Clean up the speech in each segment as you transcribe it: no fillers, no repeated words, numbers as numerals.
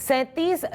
37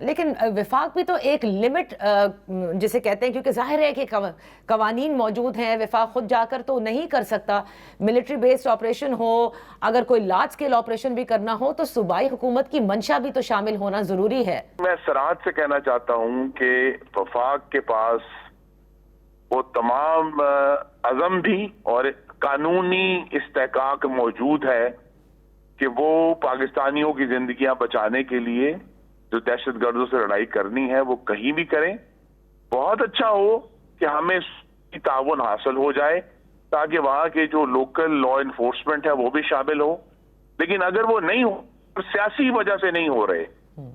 لیکن وفاق بھی تو ایک لمٹ جسے کہتے ہیں، کیونکہ ظاہر ہے کہ قوانین موجود ہیں، وفاق خود جا کر تو نہیں کر سکتا. ملٹری بیسڈ آپریشن ہو، اگر کوئی لارج اسکیل آپریشن بھی کرنا ہو تو صوبائی حکومت کی منشا بھی تو شامل ہونا ضروری ہے. میں صراحت سے کہنا چاہتا ہوں کہ وفاق کے پاس وہ تمام عزم بھی اور قانونی استحقاق موجود ہے کہ وہ پاکستانیوں کی زندگیاں بچانے کے لیے جو دہشت گردوں سے لڑائی کرنی ہے وہ کہیں بھی کریں. بہت اچھا ہو کہ ہمیں اس کی تعاون حاصل ہو جائے تاکہ وہاں کے جو لوکل لا انفورسمنٹ ہے وہ بھی شامل ہو. لیکن اگر وہ نہیں ہو، سیاسی وجہ سے نہیں ہو رہے،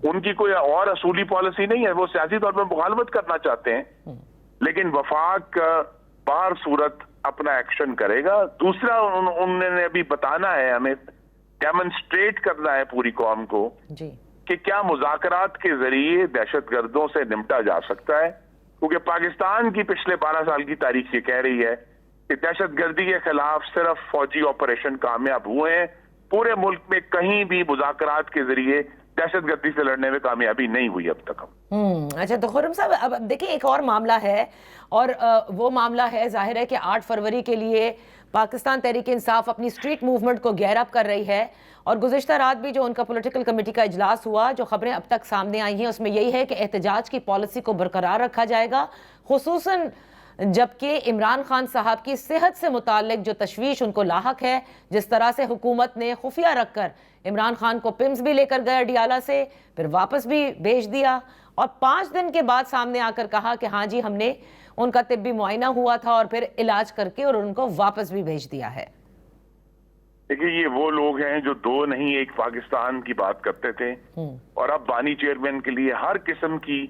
ان کی کوئی اور اصولی پالیسی نہیں ہے، وہ سیاسی طور پر مخالفت کرنا چاہتے ہیں، لیکن وفاق بہر صورت اپنا ایکشن کرے گا. دوسرا انہوں نے ابھی بتانا ہے، ہمیں ڈیمونسٹریٹ کرنا ہے پوری قوم کو جی کہ کیا مذاکرات کے ذریعے دہشت گردوں سے نمٹا جا سکتا ہے. کیونکہ پاکستان کی پچھلے 12 سال کی تاریخ یہ کہہ رہی ہے کہ دہشت گردی کے خلاف صرف فوجی آپریشن کامیاب ہوئے ہیں، پورے ملک میں کہیں بھی مذاکرات کے ذریعے دہشت گردی سے لڑنے میں کامیابی نہیں ہوئی اب تک. اچھا، تو خرم صاحب اب دیکھیں ایک اور معاملہ ہے، اور وہ معاملہ ہے، ظاہر ہے کہ 8 فروری کے لیے پاکستان تحریک انصاف اپنی اسٹریٹ موومنٹ کو گیئر اپ کر رہی ہے، اور گزشتہ رات بھی جو ان کا پولیٹیکل کمیٹی کا اجلاس ہوا، جو خبریں اب تک سامنے آئی ہیں اس میں یہی ہے کہ احتجاج کی پالیسی کو برقرار رکھا جائے گا، خصوصاً جبکہ عمران خان صاحب کی صحت سے متعلق جو تشویش ان کو لاحق ہے، جس طرح سے حکومت نے خفیہ رکھ کر عمران خان کو پمز بھی لے کر گیا ڈیالہ سے، پھر واپس بھی بھیج دیا، اور 5 دن کے بعد سامنے آ کر کہا کہ ہاں جی ہم نے ان کا طبی معائنہ ہوا تھا اور پھر علاج کر کے اور ان کو واپس بھی بھیج دیا ہے. دیکھیے یہ وہ لوگ ہیں جو دو نہیں ایک پاکستان کی بات کرتے تھے، اور اب بانی چیئرمین کے لیے ہر قسم کی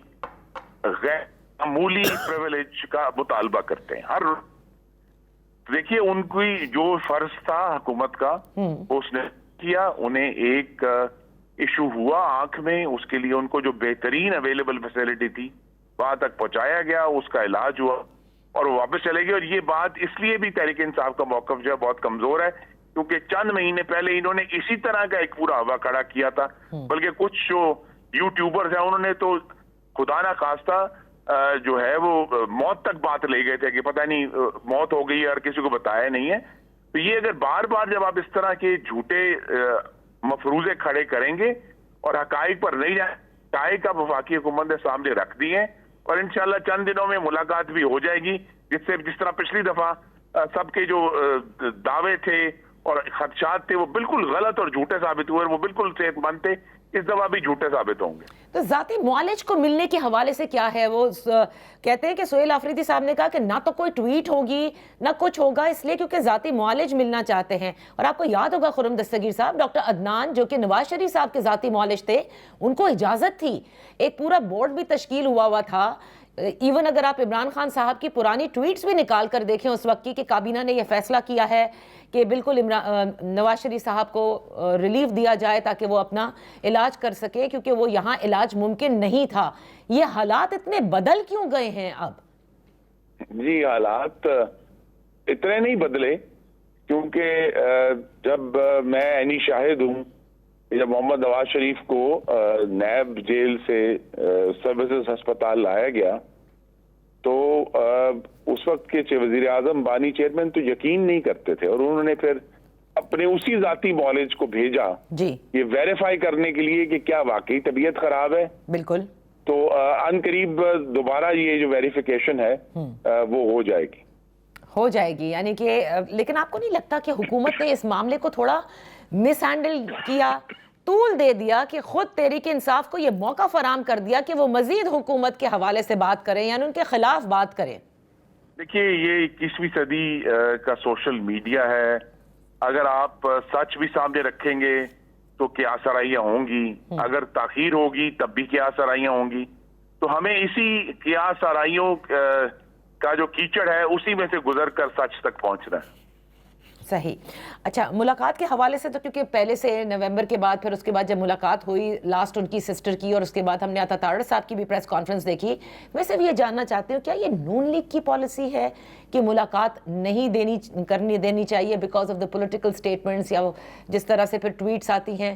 غیر معمولی پریویلیج کا مطالبہ کرتے ہیں. دیکھیے ان کی جو فرض تھا حکومت کا اس نے کیا. انہیں ایک ایشو ہوا آنکھ میں، اس کے لیے ان کو جو بہترین اویلیبل فیسلٹی تھی وہاں تک پہنچایا گیا، اس کا علاج ہوا اور وہ واپس چلے گئے. اور یہ بات اس لیے بھی تحریک انصاف کا موقف جو ہے بہت کمزور ہے کیونکہ چند مہینے پہلے انہوں نے اسی طرح کا ایک پورا ہوا کھڑا کیا تھا. بلکہ کچھ جو یوٹیوبرز ہیں انہوں نے تو خدا نہ خواستہ جو ہے وہ موت تک بات لے گئے تھے کہ پتہ نہیں موت ہو گئی ہے اور کسی کو بتایا نہیں ہے. تو یہ اگر بار بار جب آپ اس طرح کے جھوٹے مفروضے کھڑے کریں گے اور حقائق پر نہیں جائیں، حقائق اب وفاقی حکومت نے سامنے رکھ دی ہیں، اور انشاءاللہ چند دنوں میں ملاقات بھی ہو جائے گی، جس طرح پچھلی دفعہ سب کے جو دعوے تھے اور خدشات تھے وہ بالکل غلط اور جھوٹے ثابت ہوئے، وہ بالکل صحت مند تھے، اس دفعہ بھی جھوٹے ثابت ہوں گے. تو ذاتی معالج کو ملنے کے حوالے سے کیا ہے؟ وہ کہتے ہیں کہ سہیل آفریدی صاحب نے کہا کہ نہ تو کوئی ٹویٹ ہوگی نہ کچھ ہوگا، اس لیے کیونکہ ذاتی معالج ملنا چاہتے ہیں. اور آپ کو یاد ہوگا خرم دستگیر صاحب، ڈاکٹر عدنان جو کہ نواز شریف صاحب کے ذاتی معالج تھے، ان کو اجازت تھی، ایک پورا بورڈ بھی تشکیل ہوا تھا. ایون اگر آپ عمران خان صاحب کی پرانی ٹویٹس بھی نکال کر دیکھیں اس وقت کی، کہ کابینہ نے یہ فیصلہ کیا ہے کہ بالکل نواز شریف صاحب کو ریلیف دیا جائے تاکہ وہ اپنا علاج کر سکے، کیونکہ وہ یہاں علاج ممکن نہیں تھا. یہ حالات اتنے بدل کیوں گئے ہیں اب؟ جی حالات اتنے نہیں بدلے، کیونکہ جب میں عینی شاہد ہوں جب محمد نواز شریف کو نیب جیل سے سروسز ہسپتال لایا گیا تو اس وقت کے وزیر اعظم بانی چیئرمین تو یقین نہیں کرتے تھے، اور انہوں نے پھر اپنے اسی ذاتی معالج کو بھیجا جی یہ ویریفائی کرنے کے لیے کہ کیا واقعی طبیعت خراب ہے. بالکل. تو ان قریب دوبارہ یہ جو ویریفیکیشن ہے وہ ہو جائے گی. یعنی کہ لیکن آپ کو نہیں لگتا کہ حکومت نے اس معاملے کو تھوڑا مس ہینڈل کیا، طول دے دیا کہ خود تحریک انصاف کو یہ موقع فراہم کر دیا کہ وہ مزید حکومت کے حوالے سے بات کریں، یعنی ان کے خلاف بات کریں؟ دیکھیے یہ 21ویں صدی کا سوشل میڈیا ہے، اگر آپ سچ بھی سامنے رکھیں گے تو کیا سرائیاں ہوں گی، اگر تاخیر ہوگی تب بھی کیا سرائیاں ہوں گی. تو ہمیں اسی کیا سرائیوں کا جو کیچڑ ہے اسی میں سے گزر کر سچ تک پہنچنا ہے. صحیح. اچھا، ملاقات کے حوالے سے تو کیونکہ پہلے سے نومبر کے بعد، پھر اس کے بعد جب ملاقات ہوئی لاسٹ ان کی سسٹر کی، اور اس کے بعد ہم نے عطا تارڑ صاحب کی بھی پریس کانفرنس دیکھی، میں صرف یہ جاننا چاہتی ہوں کیا یہ نون لیگ کی پالیسی ہے کہ ملاقات نہیں دینی چاہیے because of the political statements, یا جس طرح سے پھر ٹویٹس آتی ہیں؟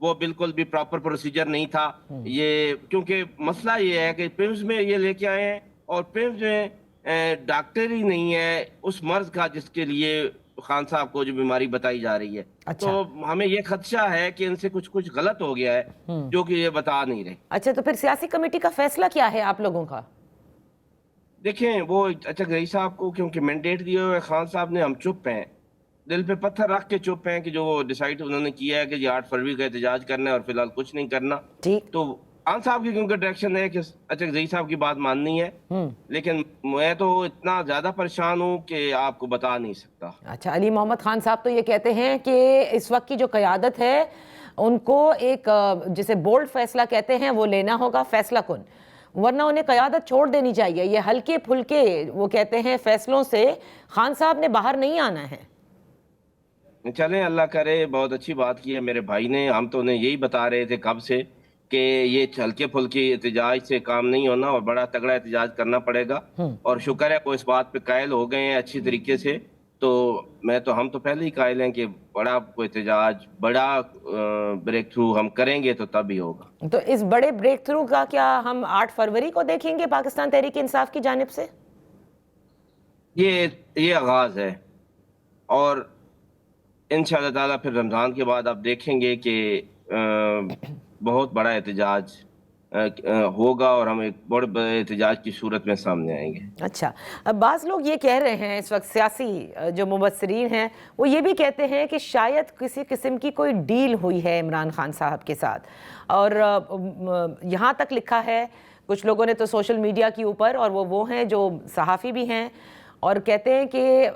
وہ بالکل بھی پراپر پروسیجر نہیں تھا. یہ کیونکہ مسئلہ یہ ہے کہ پیمز میں یہ لے کے آئے ہیں اور پیمز میں ڈاکٹر ہی نہیں ہے اس مرض کا جس کے لیے خان صاحب کو جو بیماری بتائی جا رہی ہے. تو ہمیں یہ خدشہ ہے کہ ان سے کچھ غلط ہو گیا ہے جو کہ یہ بتا نہیں رہے. اچھا، تو پھر سیاسی کمیٹی کا فیصلہ کیا ہے آپ لوگوں کا؟ دیکھیں وہ اچھا رئیس صاحب کو کیونکہ مینڈیٹ دیے ہوئے خان صاحب نے، ہم چپ ہیں، دل پہ پتھر رکھ کے چپ ہیں کہ جو وہ ڈیسائیڈ انہوں نے کیا ہے کہ یہ 8 فروری کا احتجاج کرنا ہے اور فی الحال کچھ نہیں کرنا. ٹھیک. تو خان صاحب کی کیونکہ ڈائریکشن ہے کہ اچھا رئیس صاحب کی بات ماننی ہے، لیکن میں تو اتنا زیادہ پریشان ہوں کہ آپ کو بتا نہیں سکتا. اچھا، علی محمد خان صاحب تو یہ کہتے ہیں کہ اس وقت کی جو قیادت ہے ان کو ایک جسے بولڈ فیصلہ کہتے ہیں وہ لینا ہوگا، فیصلہ کن، ورنہ انہیں قیادت چھوڑ دینی چاہیے. یہ ہلکے پھلکے وہ کہتے ہیں فیصلوں سے خان صاحب نے باہر نہیں آنا ہے. چلیں اللہ کرے، بہت اچھی بات کی ہے میرے بھائی نے. ہم تو انہیں یہی بتا رہے تھے کب سے کہ یہ ہلکے پھلکے احتجاج سے کام نہیں ہونا اور بڑا تگڑا احتجاج کرنا پڑے گا. اور شکر ہے وہ اس بات پہ قائل ہو گئے ہیں اچھی طریقے سے. تو ہم تو پہلے ہی قائل ہیں کہ بڑا احتجاج، بڑا بریک تھرو ہم کریں گے تو تب ہی ہوگا. تو اس بڑے بریک تھرو کا کیا ہم 8 فروری کو دیکھیں گے پاکستان تحریک انصاف کی جانب سے؟ یہ آغاز ہے اور انشاءاللہ تعالیٰ پھر رمضان کے بعد آپ دیکھیں گے کہ بہت بڑا احتجاج ہوگا اور ہم ایک بڑے احتجاج کی صورت میں سامنے آئیں گے. اچھا، اب بعض لوگ یہ کہہ رہے ہیں اس وقت، سیاسی جو مبصرین ہیں وہ یہ بھی کہتے ہیں کہ شاید کسی قسم کی کوئی ڈیل ہوئی ہے عمران خان صاحب کے ساتھ. اور یہاں تک لکھا ہے کچھ لوگوں نے تو سوشل میڈیا کے اوپر، اور وہ ہیں جو صحافی بھی ہیں، اور کہتے ہیں کہ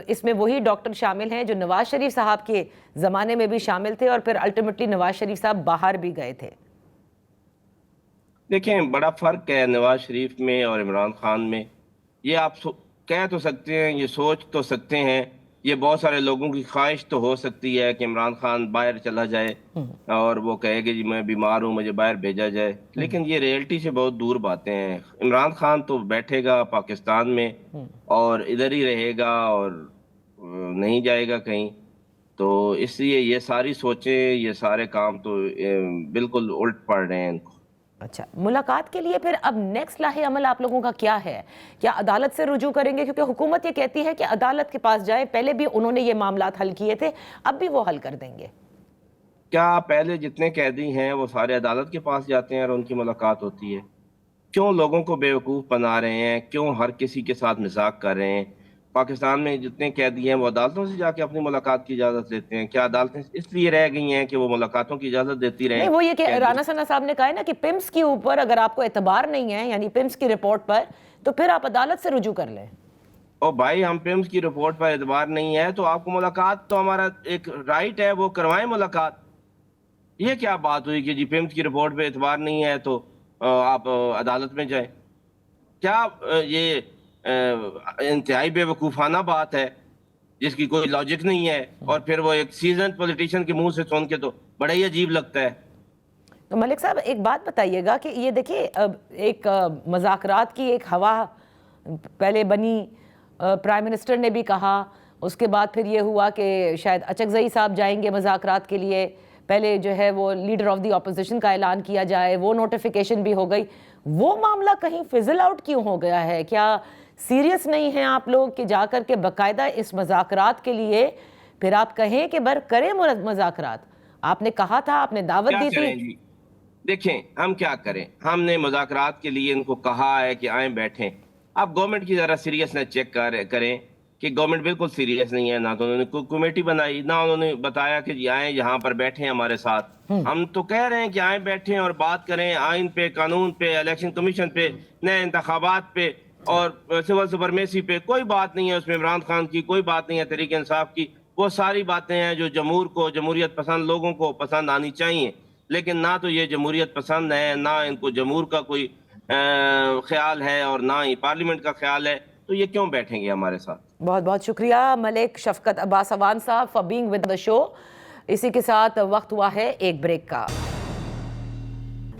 اس میں وہی ڈاکٹر شامل ہیں جو نواز شریف صاحب کے زمانے میں بھی شامل تھے اور پھر الٹیمیٹلی نواز شریف صاحب باہر بھی گئے تھے. دیکھیں بڑا فرق ہے نواز شریف میں اور عمران خان میں. یہ آپ کہہ تو سکتے ہیں، یہ سوچ تو سکتے ہیں، یہ بہت سارے لوگوں کی خواہش تو ہو سکتی ہے کہ عمران خان باہر چلا جائے اور وہ کہے کہ جی میں بیمار ہوں مجھے باہر بھیجا جائے، لیکن یہ ریئلٹی سے بہت دور باتیں ہیں. عمران خان تو بیٹھے گا پاکستان میں اور ادھر ہی رہے گا اور نہیں جائے گا کہیں. تو اس لیے یہ ساری سوچیں، یہ سارے کام تو بالکل الٹ پڑ رہے ہیں ان کو. اچھا، ملاقات کے لیے پھر اب نیکسٹ لاہ عمل آپ لوگوں کا کیا ہے؟ کیا عدالت سے رجوع کریں گے؟ کیونکہ حکومت یہ کہتی ہے کہ عدالت کے پاس جائیں، پہلے بھی انہوں نے یہ معاملات حل کیے تھے، اب بھی وہ حل کر دیں گے. کیا پہلے جتنے قیدی ہیں وہ سارے عدالت کے پاس جاتے ہیں اور ان کی ملاقات ہوتی ہے؟ کیوں لوگوں کو بیوقوف بنا رہے ہیں؟ کیوں ہر کسی کے ساتھ مذاق کر رہے ہیں؟ پاکستان میں جتنے قیدی ہیں وہ عدالتوں سے جا کے اپنی ملاقات کی اجازت لیتے ہیں. کیا عدالتیں اس لیے رہ گئی ہیں کہ وہ ملاقاتوں کی اجازت دیتی رہیں؟ نہیں، وہ یہ کہ رانا ثنا صاحب نے کہا ہے نا کہ پمس کے اوپر اگر آپ کو اعتبار نہیں ہے، یعنی پمس کی رپورٹ پر، تو پھر آپ عدالت سے رجوع کر لیں. او بھائی، ہم پمس کی رپورٹ پر اعتبار نہیں ہے تو آپ کو ملاقات تو ہمارا ایک رائٹ ہے، وہ کروائیں ملاقات. یہ کیا بات ہوئی کہ جی پمس کی رپورٹ پہ اعتبار نہیں ہے تو آپ عدالت میں جائیں؟ کیا یہ انتہائی بے وقوفانہ بات ہے جس کی کوئی لاجک نہیں ہے، اور پھر وہ ایک سیزن پولیٹیشین کے منہ سے سن کے تو بڑا ہی عجیب لگتا ہے. تو ملک صاحب ایک بات بتائیے گا کہ یہ دیکھیے ایک مذاکرات کی ایک ہوا پہلے بنی، پرائم منسٹر نے بھی کہا، اس کے بعد پھر یہ ہوا کہ شاید اچکزئی صاحب جائیں گے مذاکرات کے لیے، پہلے جو ہے وہ لیڈر آف دی اپوزیشن کا اعلان کیا جائے، وہ نوٹیفیکیشن بھی ہو گئی. وہ معاملہ کہیں فزل آؤٹ کیوں ہو گیا ہے؟ کیا سیریس نہیں ہیں آپ لوگ کہ جا کر کے باقاعدہ اس مذاکرات کے لیے پھر آپ کہیں کہ کریں مذاکرات؟ آپ نے کہا تھا، آپ نے دعوت دی تھی. دیکھیں ہم کیا کریں، ہم نے مذاکرات کے لیے ان کو کہا ہے کہ آئیں بیٹھیں. آپ گورنمنٹ کی ذرا سیریسنس چیک کریں کہ گورنمنٹ بالکل سیریس نہیں ہے. نہ تو انہوں نے کوئی کمیٹی بنائی، نہ انہوں نے بتایا کہ جی آئیں یہاں پر بیٹھیں ہمارے ساتھ. ہم تو کہہ رہے ہیں کہ آئیں بیٹھیں اور بات کریں آئین پہ، قانون پہ، الیکشن کمیشن پہ، نئے انتخابات پہ اور سول سپرمیسی پہ. کوئی بات نہیں ہے اس میں عمران خان کی، کوئی بات نہیں ہے تحریک انصاف کی. وہ ساری باتیں ہیں جو جمہوریت پسند لوگوں کو پسند آنی چاہیے. لیکن نہ تو یہ جمہوریت پسند ہے، نہ ان کو جمہور کا کوئی خیال ہے اور نہ ہی پارلیمنٹ کا خیال ہے. تو یہ کیوں بیٹھیں گے ہمارے ساتھ؟ بہت بہت شکریہ ملک شفقت عباس اوان صاحب فار بینگ ود دا شو. اسی کے ساتھ وقت ہوا ہے ایک بریک کا.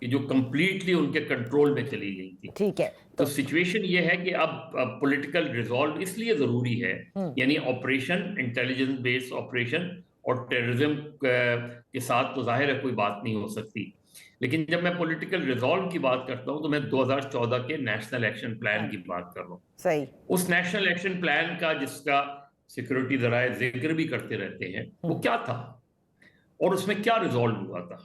کہ جو کمپلیٹلی ان کے کنٹرول میں چلی گئی تھی. ٹھیک ہے. تو سچویشن یہ ہے کہ اب پولیٹیکل ریزالو اس لیے ضروری ہے, یعنی آپریشن, انٹیلیجنس بیسڈ آپریشن اور ٹیررزم کے ساتھ تو ظاہر ہے کوئی بات نہیں ہو سکتی, لیکن جب میں پولیٹیکل ریزالو کی بات کرتا ہوں تو میں 2014 کے نیشنل ایکشن پلان کی بات کر رہا ہوں. صحیح. اس نیشنل ایکشن پلان کا جس کا سیکورٹی ذرائع ذکر بھی کرتے رہتے ہیں, وہ کیا تھا اور اس میں کیا ریزالو ہوا تھا؟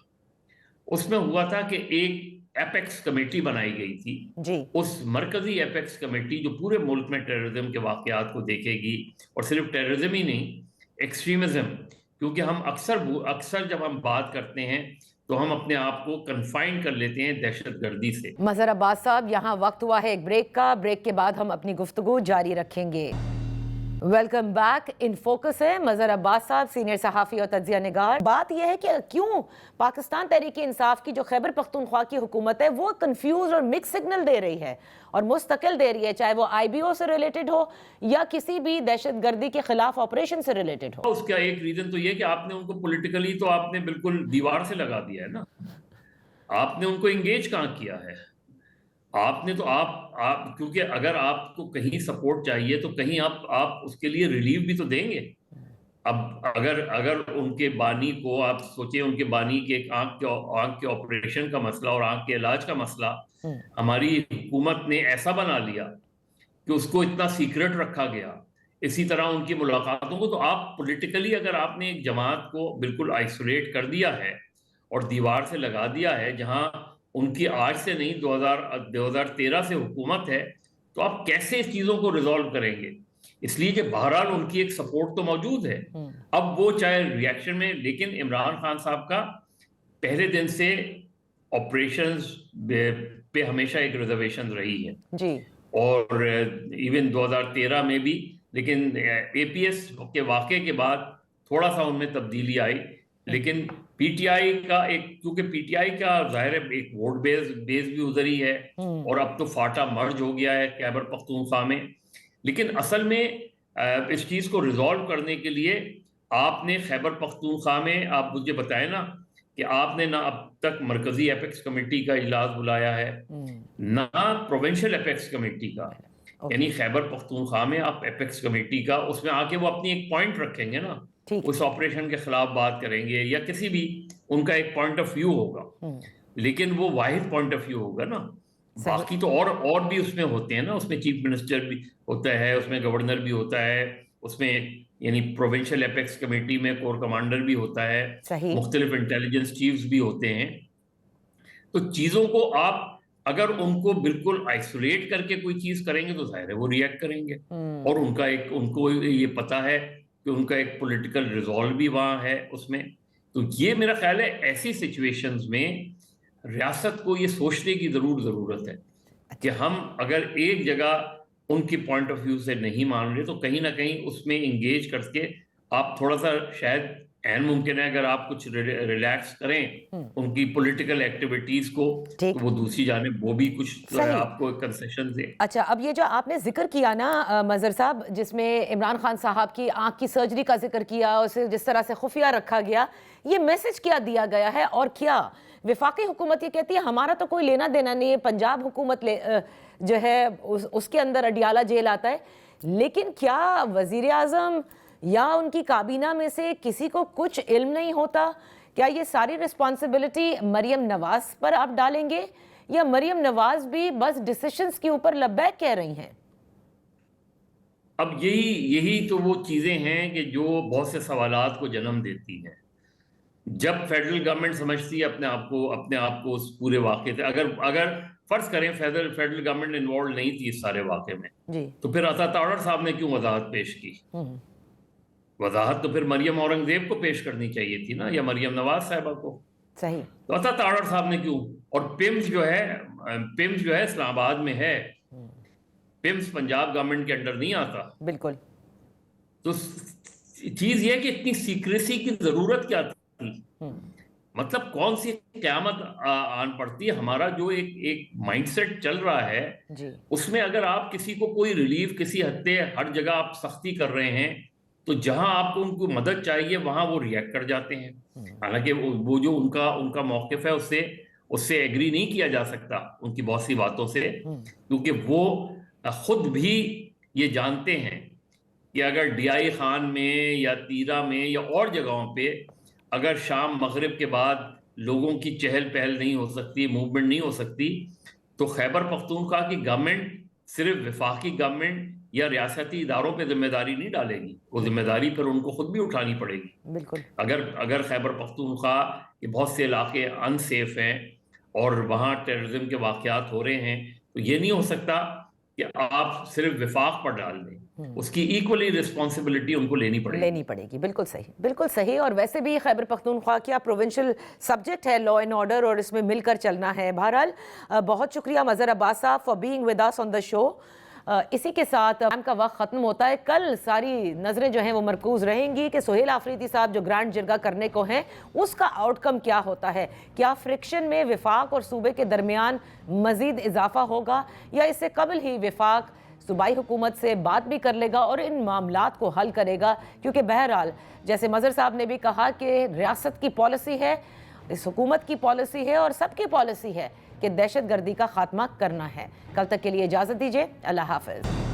اس میں ہوا تھا کہ ایک ایپیکس کمیٹی بنائی گئی تھی جی. اس مرکزی ایپیکس کمیٹی جو پورے ملک میں ٹیررزم کے واقعات کو دیکھے گی, اور صرف ٹیررزم ہی نہیں, ایکسٹریمزم, کیونکہ ہم اکثر جب ہم بات کرتے ہیں تو ہم اپنے آپ کو کنفائن کر لیتے ہیں دہشت گردی سے. مظہر عباس صاحب, یہاں وقت ہوا ہے ایک بریک کا. بریک کے بعد ہم اپنی گفتگو جاری رکھیں گے. Welcome back. ان فوکس ہے مظہر عباس صاحب, سینئر صحافی اور تجزیہ نگار. بات یہ ہے کہ کیوں پاکستان تحریک انصاف کی جو خیبر پختونخوا کی حکومت ہے وہ کنفیوز اور مکس سگنل دے رہی ہے, اور مستقل دے رہی ہے, چاہے وہ آئی بی او سے ریلیٹڈ ہو یا کسی بھی دہشت گردی کے خلاف آپریشن سے ریلیٹڈ ہو. اس کا ایک ریزن تو یہ کہ آپ نے ان کو پولیٹیکلی تو آپ نے بالکل دیوار سے لگا دیا ہے نا, آپ نے ان کو انگیج کہاں کیا ہے؟ آپ نے تو آپ کیونکہ اگر آپ کو کہیں سپورٹ چاہیے تو کہیں آپ اس کے لیے ریلیف بھی تو دیں گے. اب اگر ان کے بانی کو آپ سوچیں, ان کے بانی کے ایک آنکھ کے آپریشن کا مسئلہ اور آنکھ کے علاج کا مسئلہ ہماری حکومت نے ایسا بنا لیا کہ اس کو اتنا سیکرٹ رکھا گیا, اسی طرح ان کی ملاقاتوں کو, تو آپ پولیٹیکلی اگر آپ نے ایک جماعت کو بالکل آئسولیٹ کر دیا ہے اور دیوار سے لگا دیا ہے, جہاں ان کی آج سے نہیں 2013 سے حکومت ہے, تو آپ کیسے اس چیزوں کو ریزالو کریں گے؟ اس لیے کہ بہرحال ان کی ایک سپورٹ تو موجود ہے. اب وہ چاہے ریاکشن میں, لیکن عمران خان صاحب کا پہلے دن سے آپریشنز پہ ہمیشہ ایک ریزرویشن رہی ہے جی, اور ایون 2013 میں بھی, لیکن اے پی ایس کے واقعے کے بعد تھوڑا سا ان میں تبدیلی آئی. لیکن پی ٹی آئی کا کیونکہ پی ٹی آئی کا ظاہر ہے ایک ووٹ بیس بھی ادھر ہی ہے, اور اب تو فاٹا مرج ہو گیا ہے خیبر پختونخوا میں. لیکن اصل میں اس چیز کو ریزالو کرنے کے لیے آپ نے خیبر پختونخوا میں, آپ مجھے بتائیں نا کہ آپ نے نہ اب تک مرکزی ایپیکس کمیٹی کا اجلاس بلایا ہے, نہ پروونشل ایپیکس کمیٹی کا, یعنی خیبر پختونخوا میں آپ ایپیکس کمیٹی کا, اس میں آ کے وہ اپنی ایک پوائنٹ رکھیں گے نا, اس آپریشن کے خلاف بات کریں گے یا کسی بھی, ان کا ایک پوائنٹ آف ویو ہوگا, لیکن وہ واحد پوائنٹ آف ویو ہوگا نا. باقی تو اور بھی اس میں ہوتے ہیں نا, اس میں چیف منسٹر بھی ہوتا ہے, اس میں گورنر بھی ہوتا ہے, اس میں یعنی پروونشل ایپیکس کمیٹی میں کور کمانڈر بھی ہوتا ہے, مختلف انٹیلیجنس چیفز بھی ہوتے ہیں. تو چیزوں کو آپ اگر ان کو بالکل آئسولیٹ کر کے کوئی چیز کریں گے تو ظاہر ہے وہ ریئیکٹ کریں گے, اور ان کو یہ پتا ہے کہ ان کا ایک پولیٹیکل ریزالو بھی وہاں ہے اس میں. تو یہ میرا خیال ہے ایسی سچویشنز میں ریاست کو یہ سوچنے کی ضرورت ہے کہ ہم اگر ایک جگہ ان کی پوائنٹ آف ویو سے نہیں مان رہے تو کہیں نہ کہیں اس میں انگیج کر کے آپ تھوڑا سا, شاید این ممکن ہے اگر آپ کچھ ریلیکس کریں ان کی پولیٹیکل ایکٹیویٹیز کو, تو وہ دوسری جانب وہ بھی کچھ آپ کو کنسیشن دے. اچھا, اب یہ جو آپ نے ذکر کیا نا مظہر صاحب, جس میں عمران خان صاحب کی آنکھ کی سرجری کا ذکر کیا, اسے جس طرح سے خفیہ رکھا گیا, یہ میسج کیا دیا گیا ہے؟ اور کیا وفاقی حکومت یہ کہتی ہے ہمارا تو کوئی لینا دینا نہیں ہے, پنجاب حکومت جو ہے اس کے اندر اڈیالہ جیل آتا ہے, لیکن کیا وزیر اعظم یا ان کی کابینہ میں سے کسی کو کچھ علم نہیں ہوتا؟ کیا یہ ساری رسپانسبلٹی مریم نواز پر آپ ڈالیں گے, یا مریم نواز بھی بس ڈیسیشنز کے اوپر لبیک کہہ رہی ہیں؟ اب یہی تو وہ چیزیں ہیں کہ جو بہت سے سوالات کو جنم دیتی ہیں. جب فیڈرل گورنمنٹ سمجھتی ہے اپنے آپ کو اس پورے واقعے سے, اگر فرض کریں فیڈرل گورنمنٹ انوالو نہیں تھی اس سارے واقعے میں, تو پھر عطا تاڑر صاحب نے کیوں وضاحت پیش کی؟ وضاحت تو پھر مریم اورنگزیب کو پیش کرنی چاہیے تھی نا, یا مریم نواز صاحبہ کو. صحیح. تو عطا تاڑر صاحب نے کیوں؟ اور پیمز جو ہے اسلام آباد میں ہے, پیمز پنجاب گورنمنٹ کے انڈر نہیں آتا. بالکل. تو چیز یہ کہ اتنی سیکریسی کی ضرورت کیا تھی؟ مطلب کون سی قیامت آن پڑتی ہے؟ ہمارا جو ایک مائنڈ سیٹ چل رہا ہے اس میں اگر آپ کسی کو کوئی ریلیف کسی حد تک ہر جگہ آپ سختی کر رہے ہیں, تو جہاں آپ کو ان کو مدد چاہیے وہاں وہ ریئیکٹ کر جاتے ہیں. حالانکہ وہ جو ان کا موقف ہے اس سے اس سے ایگری نہیں کیا جا سکتا ان کی بہت سی باتوں سے، کیونکہ وہ خود بھی یہ جانتے ہیں کہ اگر ڈی آئی خان میں یا تیرا میں یا اور جگہوں پہ اگر شام مغرب کے بعد لوگوں کی چہل پہل نہیں ہو سکتی، موومنٹ نہیں ہو سکتی، تو خیبر پختونخوا کی گورنمنٹ صرف وفاقی گورنمنٹ یا ریاستی اداروں پہ ذمہ داری نہیں ڈالے گی، وہ ذمہ داری پھر ان کو خود بھی اٹھانی پڑے گی۔ بالکل، اگر خیبر پختونخوا کے بہت سے علاقے ان سیف ہیں اور وہاں ٹیررزم کے واقعات ہو رہے ہیں، تو یہ نہیں ہو سکتا کہ آپ صرف وفاق پر ڈال دیں، اس کی ایکولی رسپانسبلٹی ان کو لینی پڑے گی۔ بالکل صحیح، بالکل صحیح۔ اور ویسے بھی خیبر پختونخوا کیا پروونشل سبجیکٹ ہے لا اینڈ آرڈر، اور اس میں مل کر چلنا ہے۔ بہرحال بہت شکریہ مظہر عباس صاحب فار بینگ ود اس آن دا شو۔ اسی کے ساتھ ٹائم کا وقت ختم ہوتا ہے۔ کل ساری نظریں جو ہیں وہ مرکوز رہیں گی کہ سہیل آفریدی صاحب جو گرانڈ جرگہ کرنے کو ہیں اس کا آؤٹ کم کیا ہوتا ہے، کیا فرکشن میں وفاق اور صوبے کے درمیان مزید اضافہ ہوگا، یا اس سے قبل ہی وفاق صوبائی حکومت سے بات بھی کر لے گا اور ان معاملات کو حل کرے گا، کیونکہ بہرحال جیسے مظہر صاحب نے بھی کہا کہ ریاست کی پالیسی ہے، اس حکومت کی پالیسی ہے اور سب کی پالیسی ہے کہ دہشت گردی کا خاتمہ کرنا ہے۔ کل تک کے لیے اجازت دیجیے، اللہ حافظ۔